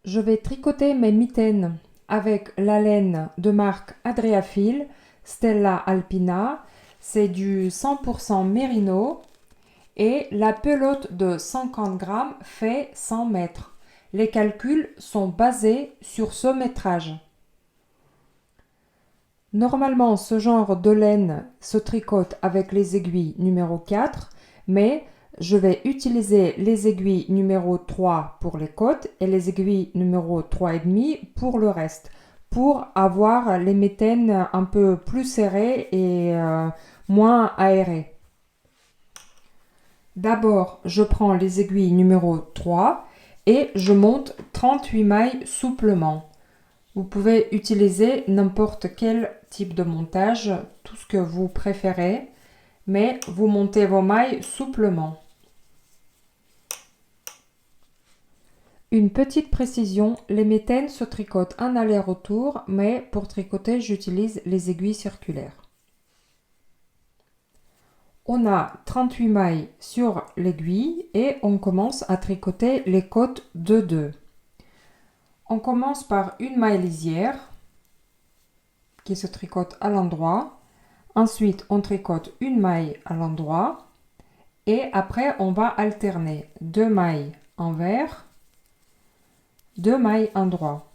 Je vais tricoter mes mitaines avec la laine de marque Adriafil Stella Alpina. C'est du 100% mérino et la pelote de 50 grammes fait 100 mètres. Les calculs sont basés sur ce métrage. Normalement, ce genre de laine se tricote avec les aiguilles numéro 4, mais je vais utiliser les aiguilles numéro 3 pour les côtes et les aiguilles numéro 3,5 pour le reste, pour avoir les mitaines un peu plus serrées et moins aérées. D'abord, je prends les aiguilles numéro 3 et je monte 38 mailles souplement. Vous pouvez utiliser n'importe quel type de montage, tout ce que vous préférez, mais vous montez vos mailles souplement. Une petite précision, les mitaines se tricotent en aller-retour, mais pour tricoter, j'utilise les aiguilles circulaires. On a 38 mailles sur l'aiguille et on commence à tricoter les côtes de 2. On commence par une maille lisière qui se tricote à l'endroit. Ensuite, on tricote une maille à l'endroit et après, on va alterner 2 mailles envers, 2 mailles endroit,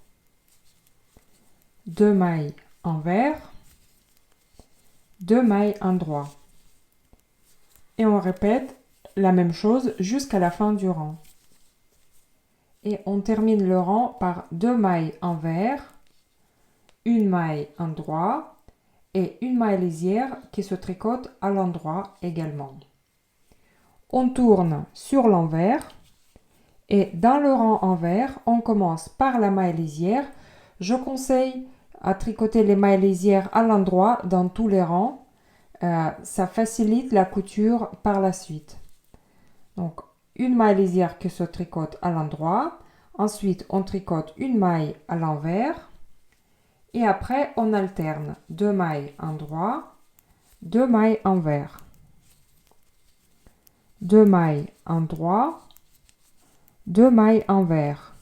2 mailles envers, 2 mailles endroit. Et on répète la même chose jusqu'à la fin du rang. Et on termine le rang par 2 mailles envers, une maille endroit et une maille lisière qui se tricote à l'endroit également. On tourne sur l'envers et dans le rang envers, on commence par la maille lisière. Je conseille à tricoter les mailles lisières à l'endroit dans tous les rangs. Ça facilite la couture par la suite. Donc, une maille lisière qui se tricote à l'endroit. Ensuite, on tricote une maille à l'envers. Et après, on alterne 2 mailles endroit, 2 mailles envers, 2 mailles endroit, 2 mailles envers,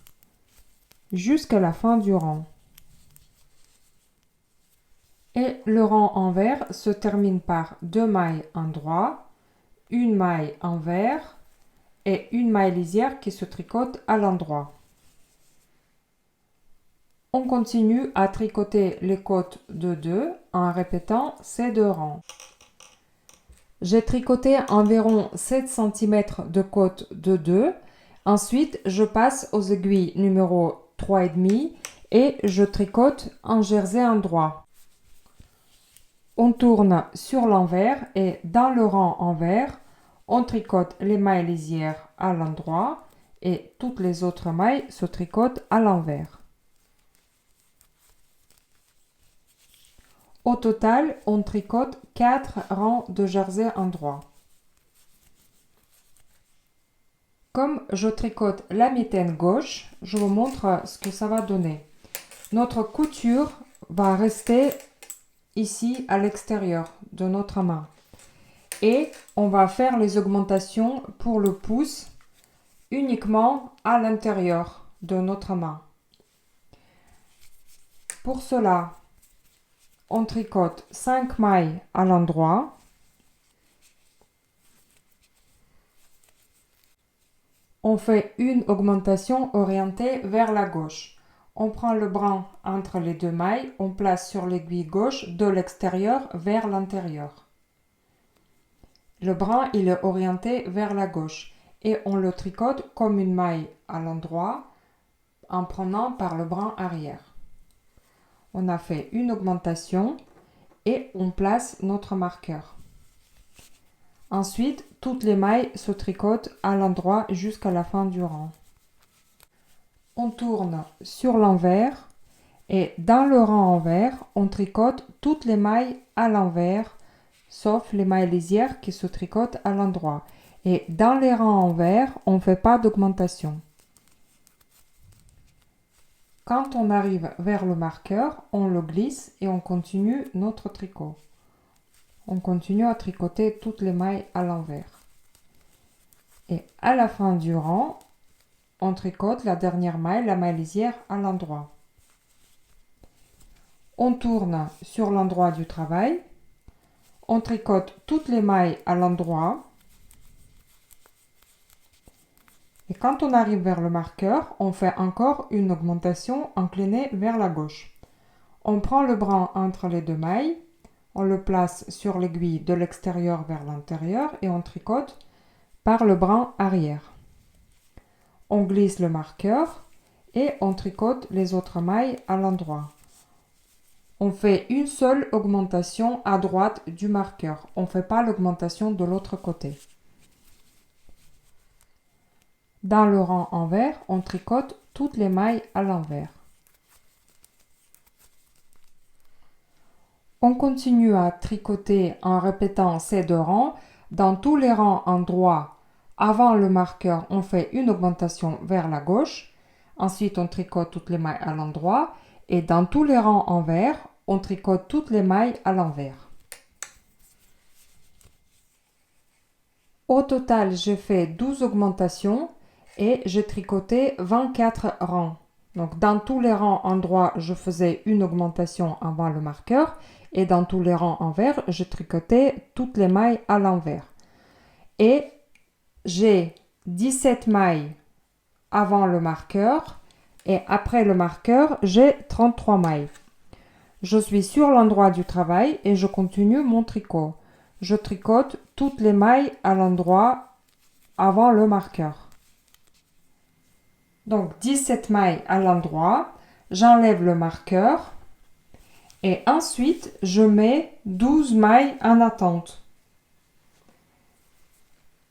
jusqu'à la fin du rang. Et le rang envers se termine par 2 mailles endroit, une maille envers et une maille lisière qui se tricote à l'endroit. On continue à tricoter les côtes de 2 en répétant ces 2 rangs. J'ai tricoté environ 7 cm de côte de 2. Ensuite, je passe aux aiguilles numéro 3,5 et je tricote en jersey endroit. On tourne sur l'envers et dans le rang envers, on tricote les mailles lisières à l'endroit et toutes les autres mailles se tricotent à l'envers. Au total, on tricote 4 rangs de jersey endroit. Comme je tricote la mitaine gauche, je vous montre ce que ça va donner. Notre couture va rester ici à l'extérieur de notre main. Et on va faire les augmentations pour le pouce uniquement à l'intérieur de notre main. Pour cela, on tricote 5 mailles à l'endroit. On fait une augmentation orientée vers la gauche. On prend le brin entre les 2 mailles, on place sur l'aiguille gauche de l'extérieur vers l'intérieur. Le brin, il est orienté vers la gauche et on le tricote comme une maille à l'endroit en prenant par le brin arrière. On a fait une augmentation et on place notre marqueur. Ensuite, toutes les mailles se tricotent à l'endroit jusqu'à la fin du rang. On tourne sur l'envers et dans le rang envers, on tricote toutes les mailles à l'envers, sauf les mailles lisières qui se tricotent à l'endroit. Et dans les rangs envers, on ne fait pas d'augmentation. Quand on arrive vers le marqueur, on le glisse et on continue notre tricot. On continue à tricoter toutes les mailles à l'envers. Et à la fin du rang, on tricote la dernière maille, la maille lisière, à l'endroit. On tourne sur l'endroit du travail. On tricote toutes les mailles à l'endroit. Et quand on arrive vers le marqueur, on fait encore une augmentation inclinée vers la gauche. On prend le brin entre les deux mailles, on le place sur l'aiguille de l'extérieur vers l'intérieur et on tricote par le brin arrière. On glisse le marqueur et on tricote les autres mailles à l'endroit. On fait une seule augmentation à droite du marqueur. On ne fait pas l'augmentation de l'autre côté. Dans le rang envers, on tricote toutes les mailles à l'envers. On continue à tricoter en répétant ces deux rangs. Dans tous les rangs endroits, avant le marqueur, on fait une augmentation vers la gauche. Ensuite, on tricote toutes les mailles à l'endroit. Et dans tous les rangs envers, on tricote toutes les mailles à l'envers. Au total, j'ai fait 12 augmentations et j'ai tricoté 24 rangs. Donc, dans tous les rangs endroits, je faisais une augmentation avant le marqueur. Et dans tous les rangs envers, je tricotais toutes les mailles à l'envers. Et j'ai 17 mailles avant le marqueur et après le marqueur, j'ai 33 mailles. Je suis sur l'endroit du travail et je continue mon tricot. Je tricote toutes les mailles à l'endroit avant le marqueur. Donc 17 mailles à l'endroit, j'enlève le marqueur et ensuite je mets 12 mailles en attente.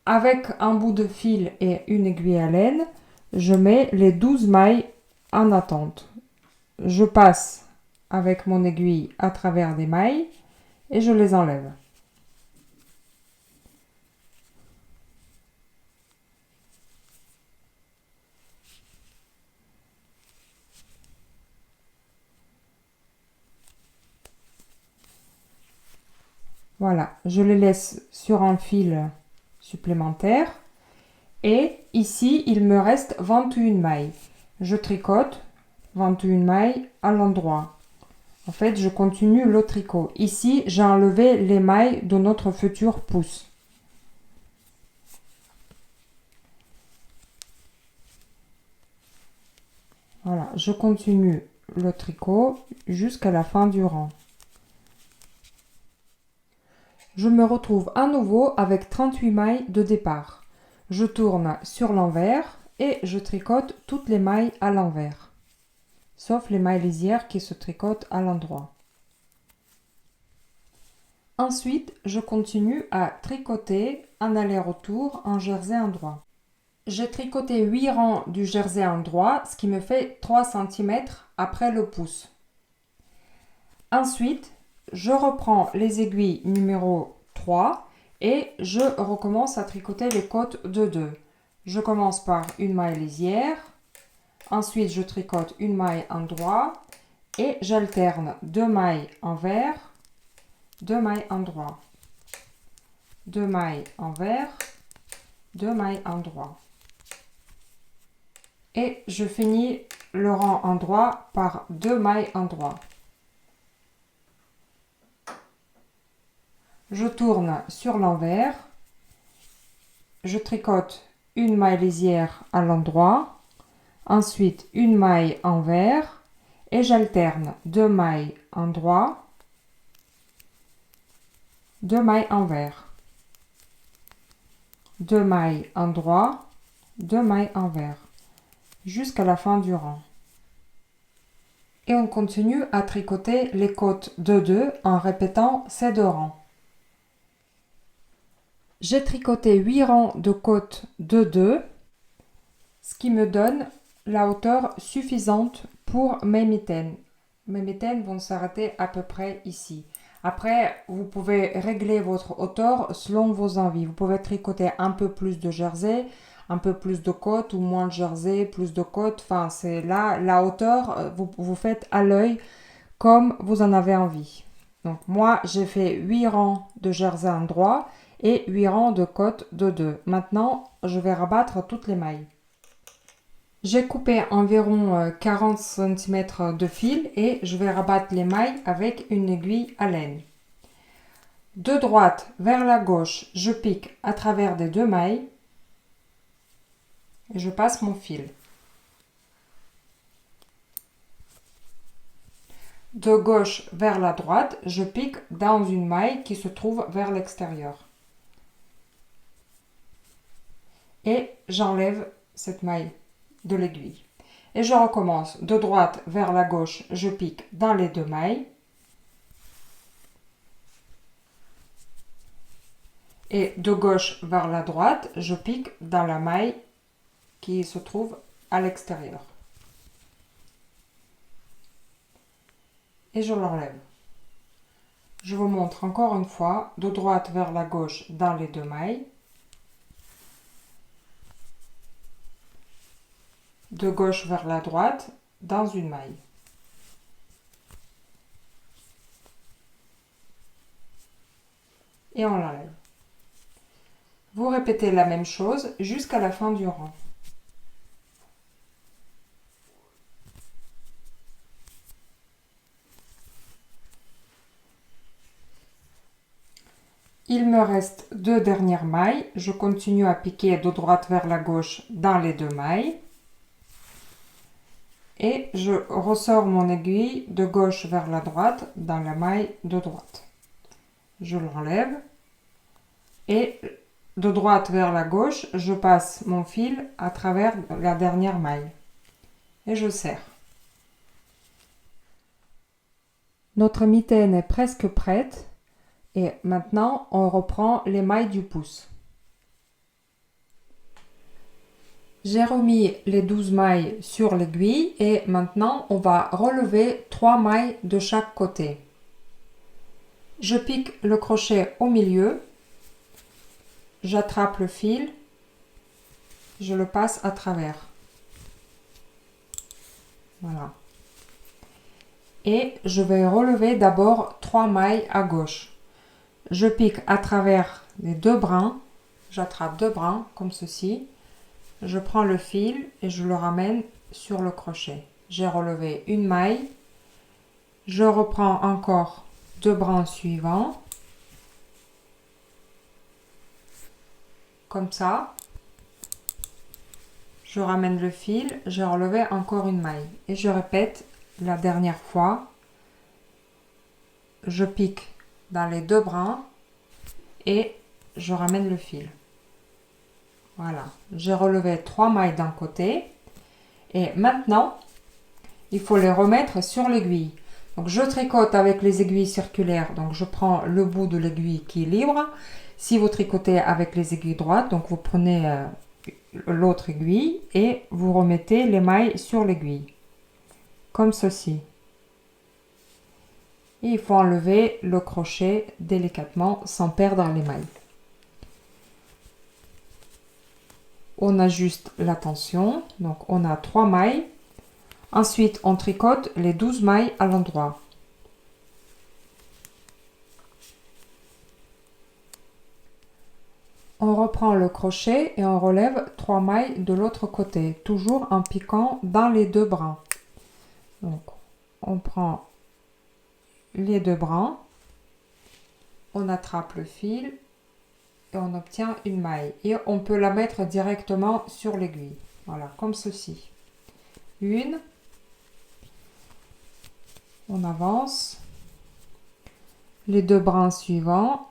Avec un bout de fil et une aiguille à laine, je mets les 12 mailles en attente. Je passe avec mon aiguille à travers des mailles et je les enlève. Voilà, je les laisse sur un fil supplémentaire. Et ici, il me reste 21 mailles. Je tricote 21 mailles à l'endroit. En fait, je continue le tricot. Ici, j'ai enlevé les mailles de notre futur pouce. Voilà, je continue le tricot jusqu'à la fin du rang. Je me retrouve à nouveau avec 38 mailles de départ. Je tourne sur l'envers et je tricote toutes les mailles à l'envers, sauf les mailles lisières qui se tricotent à l'endroit. Ensuite, je continue à tricoter un aller-retour en jersey endroit. J'ai tricoté 8 rangs du jersey endroit, ce qui me fait 3 cm après le pouce. Ensuite, je reprends les aiguilles numéro 3 et je recommence à tricoter les côtes de 2. Je commence par une maille lisière, ensuite je tricote une maille endroit et j'alterne 2 mailles envers, 2 mailles endroit, 2 mailles envers, 2 mailles endroit. Et je finis le rang endroit par 2 mailles endroit. Je tourne sur l'envers, je tricote une maille lisière à l'endroit, ensuite une maille envers et j'alterne 2 mailles endroit, 2 mailles envers, 2 mailles endroit, 2 mailles envers, jusqu'à la fin du rang. Et on continue à tricoter les côtes de 2 en répétant ces 2 rangs. J'ai tricoté 8 rangs de côtes de 2, ce qui me donne la hauteur suffisante pour mes mitaines. Mes mitaines vont s'arrêter à peu près ici. Après, vous pouvez régler votre hauteur selon vos envies. Vous pouvez tricoter un peu plus de jersey, un peu plus de côtes ou moins de jersey, plus de côtes. Enfin, c'est là, la hauteur, vous faites à l'œil comme vous en avez envie. Donc moi, j'ai fait 8 rangs de jersey endroit et 8 rangs de côtes de 2. Maintenant, je vais rabattre toutes les mailles. J'ai coupé environ 40 cm de fil et je vais rabattre les mailles avec une aiguille à laine. De droite vers la gauche, je pique à travers des deux mailles et je passe mon fil. De gauche vers la droite, je pique dans une maille qui se trouve vers l'extérieur. Et j'enlève cette maille de l'aiguille. Et je recommence de droite vers la gauche, je pique dans les deux mailles. Et de gauche vers la droite, je pique dans la maille qui se trouve à l'extérieur. Et je l'enlève. Je vous montre encore une fois, de droite vers la gauche dans les deux mailles. De gauche vers la droite dans une maille. Et on l'enlève. Vous répétez la même chose jusqu'à la fin du rang. Il me reste deux dernières mailles. Je continue à piquer de droite vers la gauche dans les deux mailles. Et je ressors mon aiguille de gauche vers la droite dans la maille de droite. Je l'enlève. Et de droite vers la gauche, je passe mon fil à travers la dernière maille. Et je serre. Notre mitaine est presque prête. Et maintenant, on reprend les mailles du pouce. J'ai remis les 12 mailles sur l'aiguille et maintenant, on va relever 3 mailles de chaque côté. Je pique le crochet au milieu, j'attrape le fil, je le passe à travers. Voilà. Et je vais relever d'abord 3 mailles à gauche. Je pique à travers les deux brins, j'attrape deux brins comme ceci, je prends le fil et je le ramène sur le crochet. J'ai relevé une maille, je reprends encore deux brins suivants, comme ça, je ramène le fil, j'ai relevé encore une maille et je répète la dernière fois, je pique dans les deux brins et je ramène le fil. Voilà, j'ai relevé 3 mailles d'un côté et maintenant il faut les remettre sur l'aiguille. Donc je tricote avec les aiguilles circulaires, donc je prends le bout de l'aiguille qui est libre. Si vous tricotez avec les aiguilles droites, donc vous prenez l'autre aiguille et vous remettez les mailles sur l'aiguille, comme ceci. Et il faut enlever le crochet délicatement sans perdre les mailles. On ajuste la tension, donc on a 3 mailles. Ensuite, on tricote les 12 mailles à l'endroit. On reprend le crochet et on relève 3 mailles de l'autre côté, toujours en piquant dans les deux brins. Donc, on prend les deux brins, on attrape le fil et on obtient une maille. Et on peut la mettre directement sur l'aiguille. Voilà, comme ceci. Une, on avance, les deux brins suivants,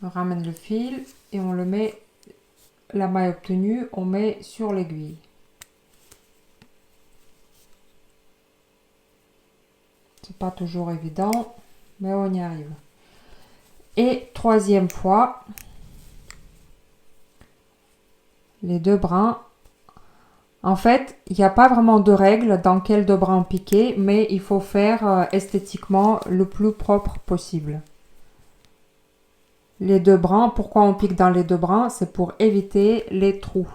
on ramène le fil et on le met, la maille obtenue, on met sur l'aiguille. C'est pas toujours évident, mais on y arrive. Et troisième fois, les deux brins. En fait, il n'y a pas vraiment de règle dans quel deux brins piquer, mais il faut faire esthétiquement le plus propre possible. Les deux brins, pourquoi on pique dans les deux brins? C'est pour éviter les trous.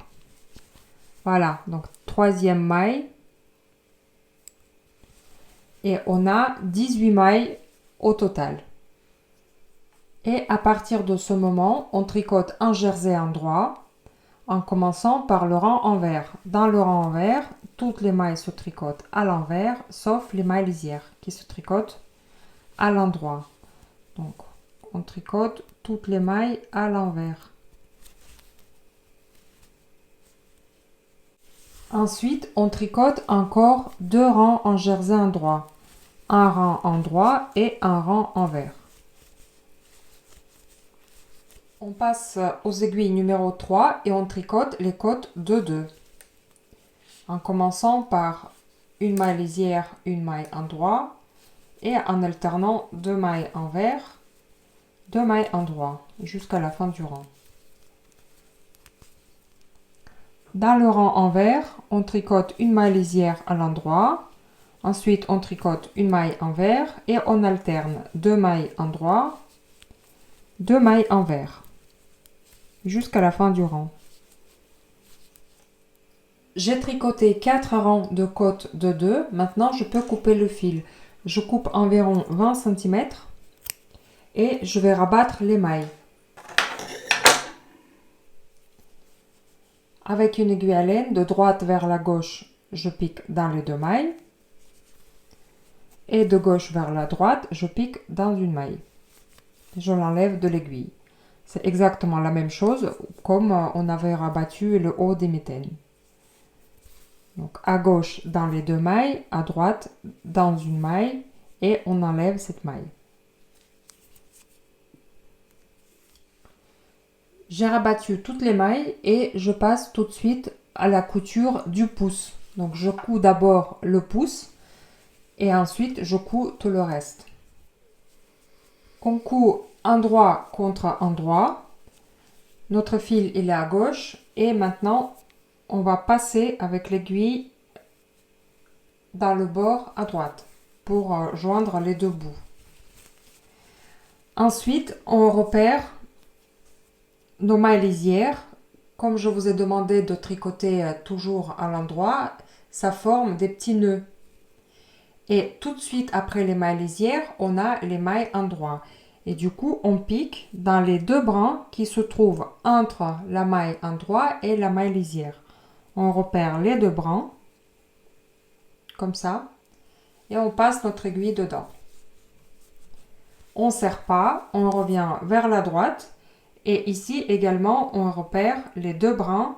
Voilà, donc troisième maille. Et on a 18 mailles au total. Et à partir de ce moment, on tricote un jersey endroit en commençant par le rang envers. Dans le rang envers, toutes les mailles se tricotent à l'envers, sauf les mailles lisières qui se tricotent à l'endroit. Donc, on tricote toutes les mailles à l'envers. Ensuite, on tricote encore 2 rangs en jersey endroit. Un rang endroit et un rang envers. On passe aux aiguilles numéro 3 et on tricote les côtes de 2. En commençant par une maille lisière, une maille endroit et en alternant 2 mailles envers, 2 mailles endroit jusqu'à la fin du rang. Dans le rang envers, on tricote une maille lisière à l'endroit. Ensuite, on tricote une maille envers et on alterne 2 mailles endroit, 2 mailles envers jusqu'à la fin du rang. J'ai tricoté 4 rangs de côtes de 2. Maintenant, je peux couper le fil. Je coupe environ 20 cm et je vais rabattre les mailles. Avec une aiguille à laine, de droite vers la gauche, je pique dans les 2 mailles. Et de gauche vers la droite, je pique dans une maille. Je l'enlève de l'aiguille. C'est exactement la même chose comme on avait rabattu le haut des mitaines. Donc à gauche dans les 2 mailles, à droite dans une maille et on enlève cette maille. J'ai rabattu toutes les mailles et je passe tout de suite à la couture du pouce. Donc je couds d'abord le pouce et ensuite je couds tout le reste. On coud endroit contre endroit. Notre fil il est à gauche et maintenant on va passer avec l'aiguille dans le bord à droite pour joindre les 2 bouts. Ensuite, on repère nos mailles lisières. Comme je vous ai demandé de tricoter toujours à l'endroit, ça forme des petits nœuds. Et tout de suite après les mailles lisières, on a les mailles endroit. Et du coup, on pique dans les 2 brins qui se trouvent entre la maille endroit et la maille lisière. On repère les 2 brins, comme ça, et on passe notre aiguille dedans. On ne serre pas, on revient vers la droite, et ici également, on repère les 2 brins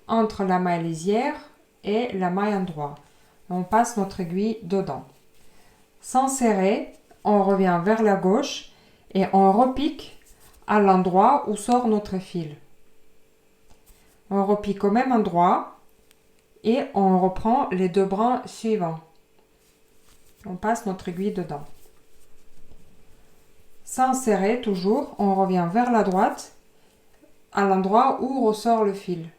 entre la maille lisière et la maille endroit. On passe notre aiguille dedans. Sans serrer, on revient vers la gauche et on repique à l'endroit où sort notre fil. On repique au même endroit et on reprend les 2 brins suivants. On passe notre aiguille dedans. Sans serrer toujours, on revient vers la droite à l'endroit où ressort le fil.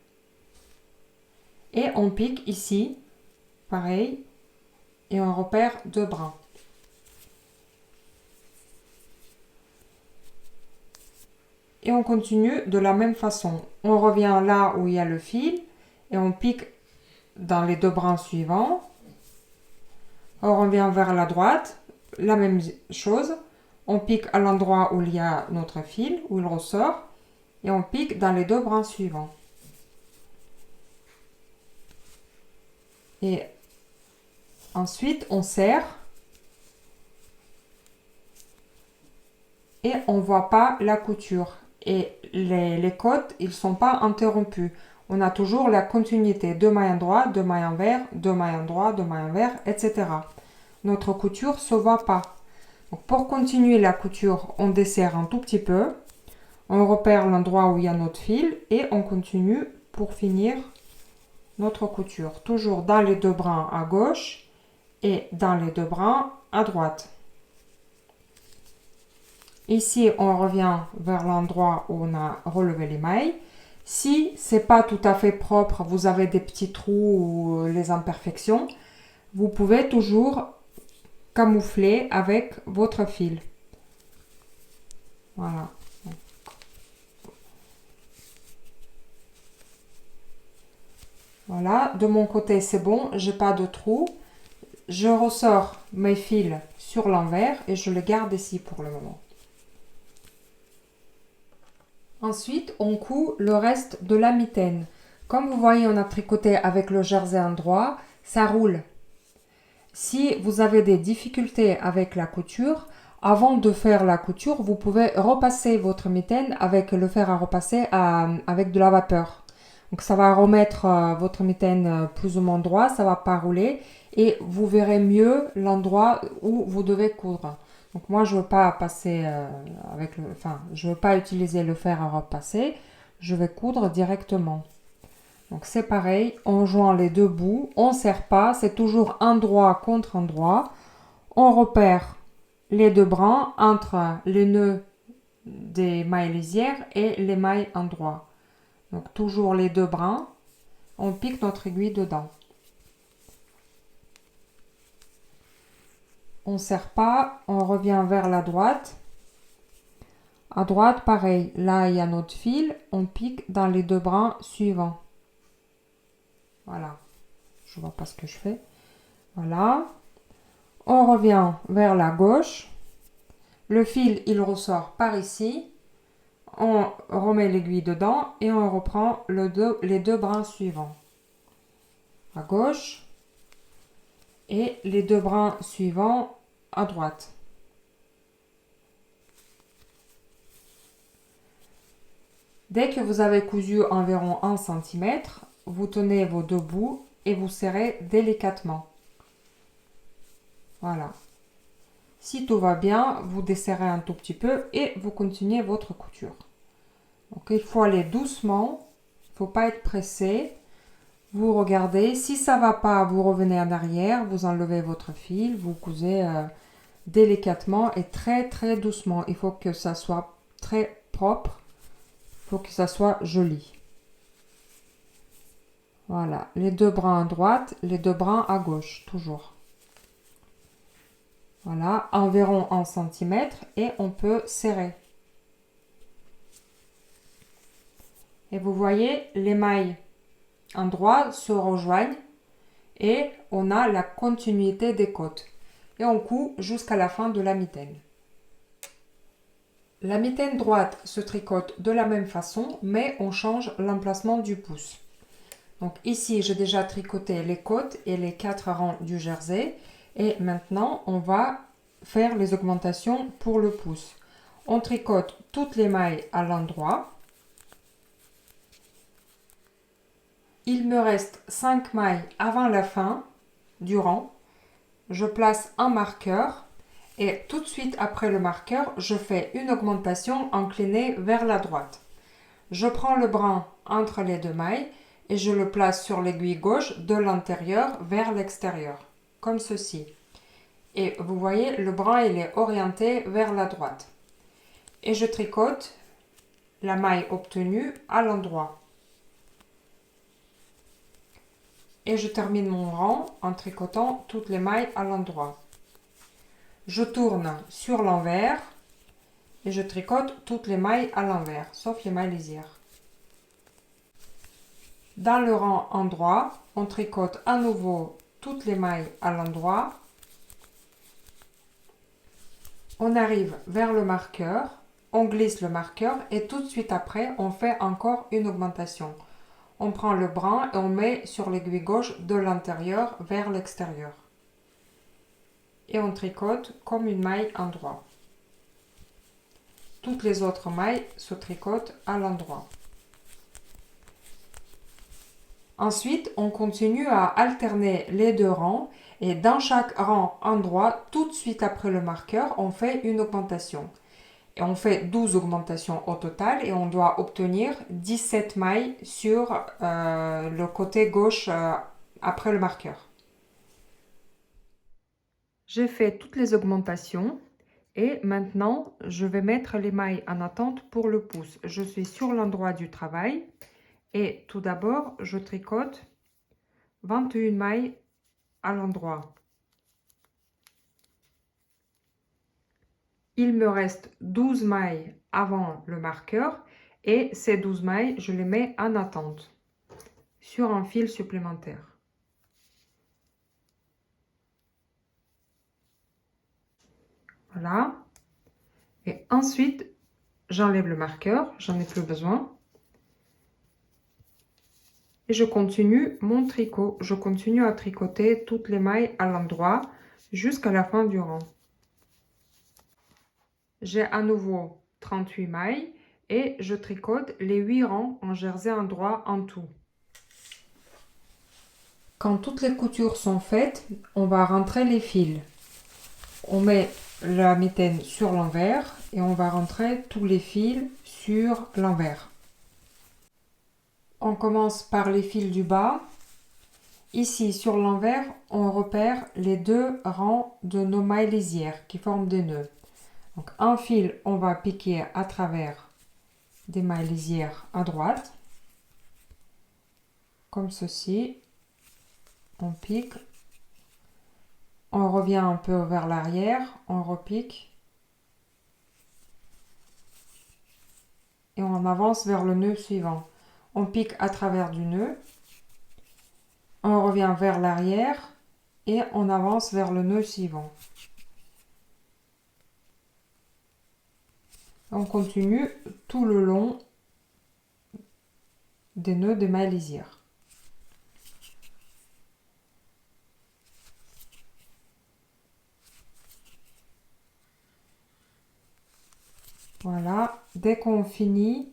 Et on pique ici, pareil, et on repère 2 brins. Et on continue de la même façon. On revient là où il y a le fil et on pique dans les 2 brins suivants. On revient vers la droite, la même chose. On pique à l'endroit où il y a notre fil, où il ressort, et on pique dans les 2 brins suivants. Et ensuite, on serre et on ne voit pas la couture. Et les côtes, ils ne sont pas interrompus. On a toujours la continuité. 2 mailles endroit, 2 mailles envers, 2 mailles endroit, 2 mailles envers, etc. Notre couture ne se voit pas. Donc pour continuer la couture, on desserre un tout petit peu. On repère l'endroit où il y a notre fil et on continue pour finir notre couture. Toujours dans les 2 brins à gauche et dans les 2 brins à droite. Ici, on revient vers l'endroit où on a relevé les mailles. Si c'est pas tout à fait propre, vous avez des petits trous ou les imperfections, vous pouvez toujours camoufler avec votre fil. Voilà. Voilà, de mon côté c'est bon, j'ai pas de trou. Je ressors mes fils sur l'envers et je les garde ici pour le moment. Ensuite, on coud le reste de la mitaine. Comme vous voyez, on a tricoté avec le jersey endroit, ça roule. Si vous avez des difficultés avec la couture, avant de faire la couture, vous pouvez repasser votre mitaine avec le fer à repasser avec de la vapeur. Donc ça va remettre votre mitaine plus ou moins droit, ça va pas rouler et vous verrez mieux l'endroit où vous devez coudre. Donc moi je veux pas passer je veux pas utiliser le fer à repasser, je vais coudre directement. Donc c'est pareil, on joint les deux bouts, on ne serre pas, c'est toujours endroit contre endroit. On repère les deux brins entre les nœuds des mailles lisières et les mailles endroit. Donc toujours les deux brins, on pique notre aiguille dedans. On ne serre pas, on revient vers la droite. À droite, pareil, là il y a notre fil, on pique dans les deux brins suivants. Voilà, je vois pas ce que je fais. Voilà, on revient vers la gauche. Le fil, il ressort par ici. On remet l'aiguille dedans et on reprend les deux brins suivants. À gauche et les deux brins suivants à droite. Dès que vous avez cousu environ 1 cm, vous tenez vos deux bouts et vous serrez délicatement. Voilà. Si tout va bien, vous desserrez un tout petit peu et vous continuez votre couture. Donc il faut aller doucement, il ne faut pas être pressé. Vous regardez, si ça ne va pas, vous revenez en arrière, vous enlevez votre fil, vous cousez délicatement et très très doucement. Il faut que ça soit très propre, il faut que ça soit joli. Voilà, les deux brins à droite, les deux brins à gauche, toujours. Voilà, environ 1 cm et on peut serrer. Et vous voyez, les mailles endroit se rejoignent et on a la continuité des côtes. Et on coud jusqu'à la fin de la mitaine. La mitaine droite se tricote de la même façon, mais on change l'emplacement du pouce. Donc ici, j'ai déjà tricoté les côtes et les 4 rangs du jersey. Et maintenant, on va faire les augmentations pour le pouce. On tricote toutes les mailles à l'endroit. Il me reste 5 mailles avant la fin du rang. Je place un marqueur et tout de suite après le marqueur, je fais une augmentation inclinée vers la droite. Je prends le brin entre les deux mailles et je le place sur l'aiguille gauche de l'intérieur vers l'extérieur, comme ceci. Et vous voyez, le brin il est orienté vers la droite. Et je tricote la maille obtenue à l'endroit. Et je termine mon rang en tricotant toutes les mailles à l'endroit. Je tourne sur l'envers et je tricote toutes les mailles à l'envers, sauf les mailles lisières. Dans le rang endroit, on tricote à nouveau toutes les mailles à l'endroit. On arrive vers le marqueur, on glisse le marqueur et tout de suite après, on fait encore une augmentation. On prend le brin et on met sur l'aiguille gauche de l'intérieur vers l'extérieur. Et on tricote comme une maille endroit. Toutes les autres mailles se tricotent à l'endroit. Ensuite, on continue à alterner les deux rangs et dans chaque rang endroit, tout de suite après le marqueur, on fait une augmentation. Et on fait 12 augmentations au total et on doit obtenir 17 mailles sur le côté gauche après le marqueur. J'ai fait toutes les augmentations et maintenant je vais mettre les mailles en attente pour le pouce. Je suis sur l'endroit du travail et tout d'abord je tricote 21 mailles à l'endroit. Il me reste 12 mailles avant le marqueur et ces 12 mailles, je les mets en attente sur un fil supplémentaire. Voilà. Et ensuite, j'enlève le marqueur, j'en ai plus besoin. Et je continue mon tricot. Je continue à tricoter toutes les mailles à l'endroit jusqu'à la fin du rang. J'ai à nouveau 38 mailles et je tricote les 8 rangs en jersey endroit en tout. Quand toutes les coutures sont faites, on va rentrer les fils. On met la mitaine sur l'envers et on va rentrer tous les fils sur l'envers. On commence par les fils du bas. Ici, sur l'envers, on repère les 2 rangs de nos mailles lisières qui forment des nœuds. Donc, un fil, on va piquer à travers des mailles lisières à droite, comme ceci. On pique, on revient un peu vers l'arrière, on repique et on avance vers le nœud suivant. On pique à travers du nœud, on revient vers l'arrière et on avance vers le nœud suivant. On continue tout le long des nœuds des mailles lisières. Voilà, dès qu'on finit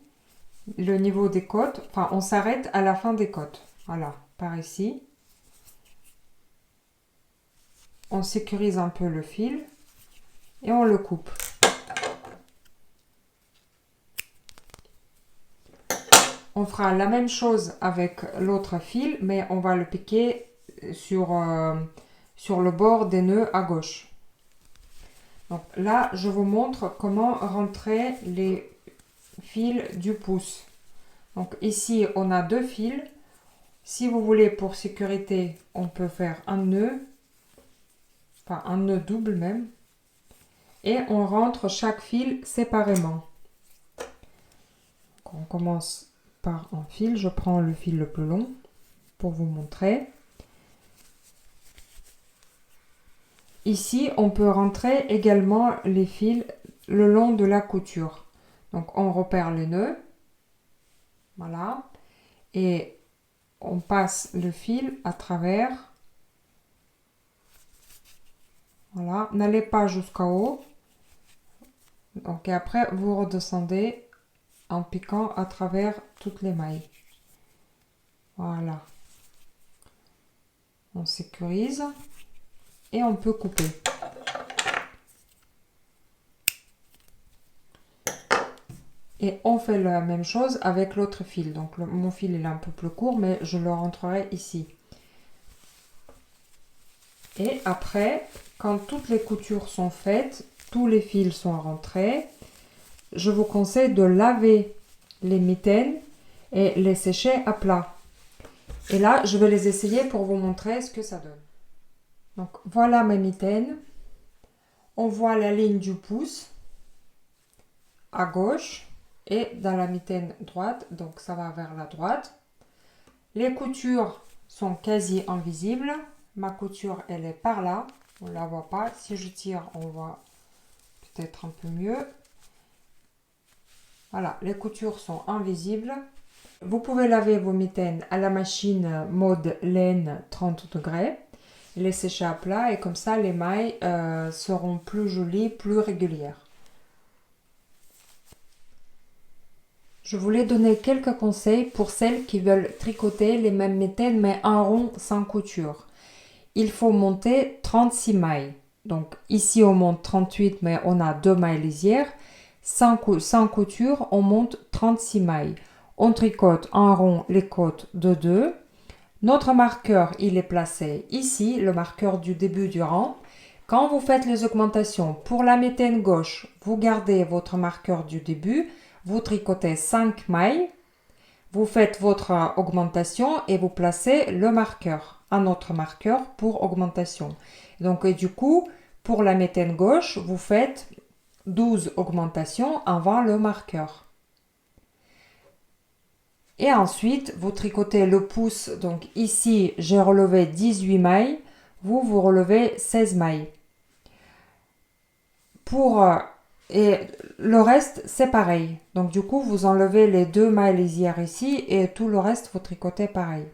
le niveau des côtes, enfin on s'arrête à la fin des côtes. Voilà, par ici. On sécurise un peu le fil et on le coupe. On fera la même chose avec l'autre fil, mais on va le piquer sur le bord des nœuds à gauche. Donc là, je vous montre comment rentrer les fils du pouce. Donc ici, on a 2 fils. Si vous voulez, pour sécurité, on peut faire un nœud, enfin un nœud double même. Et on rentre chaque fil séparément. Donc, on commence par un fil. Je prends le fil le plus long pour vous montrer. Ici, on peut rentrer également les fils le long de la couture. Donc, on repère les nœuds. Voilà. Et on passe le fil à travers. Voilà. N'allez pas jusqu'en haut. Donc, et après, vous redescendez en piquant à travers toutes les mailles. Voilà. On sécurise. Et on peut couper. Et on fait la même chose avec l'autre fil. Donc mon fil est un peu plus court, mais je le rentrerai ici. Et après, quand toutes les coutures sont faites, tous les fils sont rentrés, je vous conseille de laver les mitaines et les sécher à plat. Et là, je vais les essayer pour vous montrer ce que ça donne. Donc voilà mes mitaines. On voit la ligne du pouce à gauche et dans la mitaine droite, donc ça va vers la droite. Les coutures sont quasi invisibles. Ma couture, elle est par là, on ne la voit pas. Si je tire, on voit peut-être un peu mieux. Voilà, les coutures sont invisibles. Vous pouvez laver vos mitaines à la machine mode laine 30 degrés. Les sécher à plat et comme ça les mailles seront plus jolies, plus régulières. Je voulais donner quelques conseils pour celles qui veulent tricoter les mêmes mitaines mais en rond sans couture. Il faut monter 36 mailles. Donc ici on monte 38 mais on a 2 mailles lisières. Sans couture, on monte 36 mailles. On tricote en rond les côtes de 2. Notre marqueur, il est placé ici, le marqueur du début du rang. Quand vous faites les augmentations pour la mitaine gauche, vous gardez votre marqueur du début, vous tricotez 5 mailles, vous faites votre augmentation et vous placez le marqueur, un autre marqueur pour augmentation. Donc, et du coup, pour la mitaine gauche, vous faites 12 augmentations avant le marqueur. Et ensuite, vous tricotez le pouce. Donc ici, j'ai relevé 18 mailles. Vous relevez 16 mailles. Pour Et le reste, c'est pareil. Donc du coup, vous enlevez les 2 mailles lisières ici et tout le reste, vous tricotez pareil.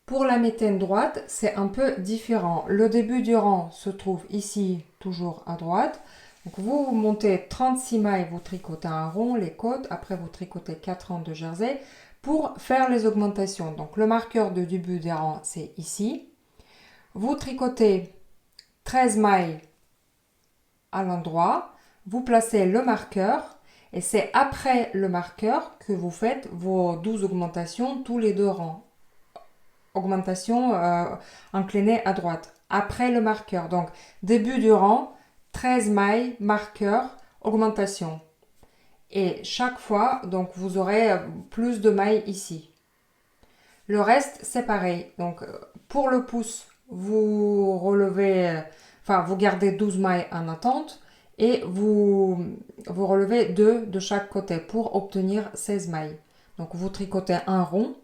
Pour la mitaine droite, c'est un peu différent. Le début du rang se trouve ici, toujours à droite. Donc vous montez 36 mailles, vous tricotez un rond, les côtes, après vous tricotez 4 rangs de jersey pour faire les augmentations. Donc le marqueur de début des rangs, c'est ici. Vous tricotez 13 mailles à l'endroit, vous placez le marqueur et c'est après le marqueur que vous faites vos 12 augmentations tous les 2 rangs. Augmentation inclinée à droite. Après le marqueur, donc début du rang, 13 mailles, marqueur, augmentation. Et chaque fois, donc vous aurez plus de mailles ici. Le reste, c'est pareil. Donc pour le pouce, vous relevez, vous gardez 12 mailles en attente et vous relevez 2 de chaque côté pour obtenir 16 mailles. Donc vous tricotez un rond.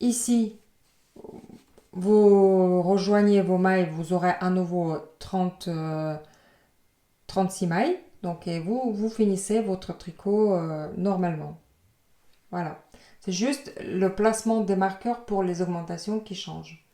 Ici, vous rejoignez vos mailles, vous aurez à nouveau 36 mailles. Donc, et vous finissez votre tricot normalement. Voilà. C'est juste le placement des marqueurs pour les augmentations qui change.